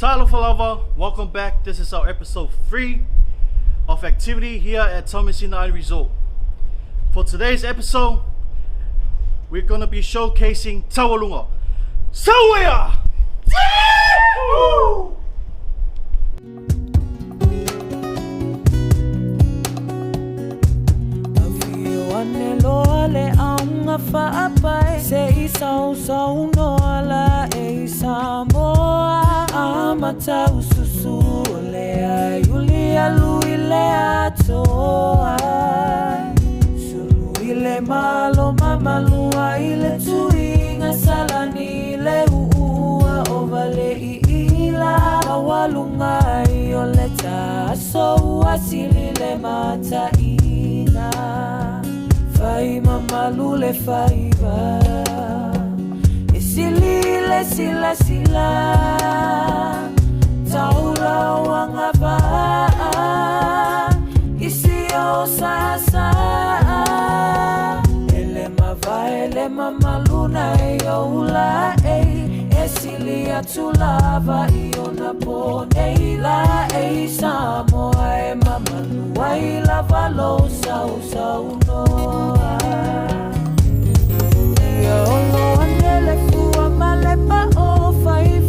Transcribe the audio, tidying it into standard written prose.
Tyler Falava, welcome back. This is our episode 3 of activity here at Thomasina Island Resort. For today's episode, we're gonna be showcasing Tawalunga. Sawaya! Se isau sau noala e Samoa amata ususu lea yulia luile atoa sulu ile malo mamalua ile tuinga salani le uua ovale ila awalunga ioleta so asili le mata ina fai mamalule faiva isilile sila taura wangava isio sasa ele mamaluna youla esilia tulava iona pone ila Samoa mamalua ila valo sau noa Yolo anele fua malepa o fai